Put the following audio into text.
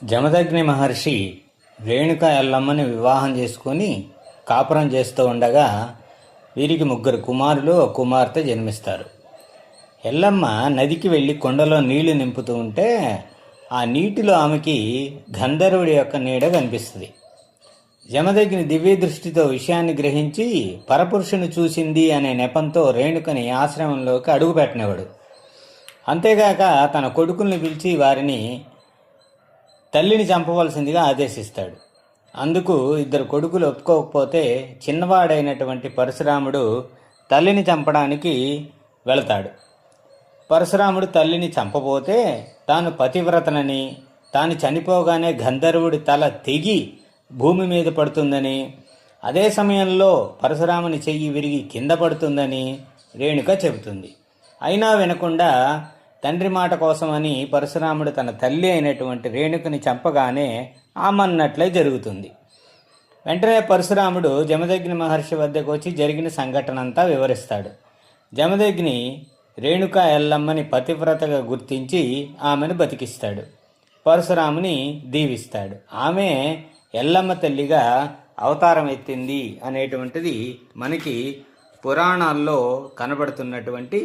జమదగ్ని మహర్షి రేణుక ఎల్లమ్మని వివాహం చేసుకొని కాపురం చేస్తూ ఉండగా వీరికి ముగ్గురు కుమారులు ఒక కుమార్తె జన్మిస్తారు. ఎల్లమ్మ నదికి వెళ్ళి కొండలో నీళ్లు నింపుతూ ఉంటే ఆ నీటిలో ఆమెకి గంధర్వుడి యొక్క నీడ కనిపిస్తుంది. జమదగ్ని దివ్య దృష్టితో విషయాన్ని గ్రహించి పరపురుషుని చూసింది అనే నెపంతో రేణుకని ఆశ్రమంలోకి అడుగుపెట్టినవాడు. అంతేగాక తన కొడుకుల్ని పిలిచి వారిని తల్లిని చంపవలసిందిగా ఆదేశిస్తాడు. అందుకు ఇద్దరు కొడుకులు ఒప్పుకోకపోతే చిన్నవాడైనటువంటి పరశురాముడు తల్లిని చంపడానికి వెళతాడు. పరశురాముడు తల్లిని చంపబోతే తాను పతివ్రతనని, తాను చనిపోగానే గంధర్వుడి తల తెగి భూమి మీద పడుతుందని, అదే సమయంలో పరశురాముని చెయ్యి విరిగి కింద పడుతుందని రేణుక చెబుతుంది. అయినా వినకుండా తండ్రి మాట కోసమని పరశురాముడు తన తల్లి అయినటువంటి రేణుకని చంపగానే ఆమన్నట్లే జరుగుతుంది. వెంటనే పరశురాముడు జమదగ్ని మహర్షి వద్దకు వచ్చి జరిగిన సంఘటన అంతా వివరిస్తాడు. జమదగ్ని రేణుక ఎల్లమ్మని పతివ్రతగా గుర్తించి ఆమెను బతికిస్తాడు. పరశురాముని దీవిస్తాడు. ఆమె ఎల్లమ్మ తల్లిగా అవతారం ఎత్తింది అనేటువంటిది మనకి పురాణాల్లో కనబడుతున్నటువంటి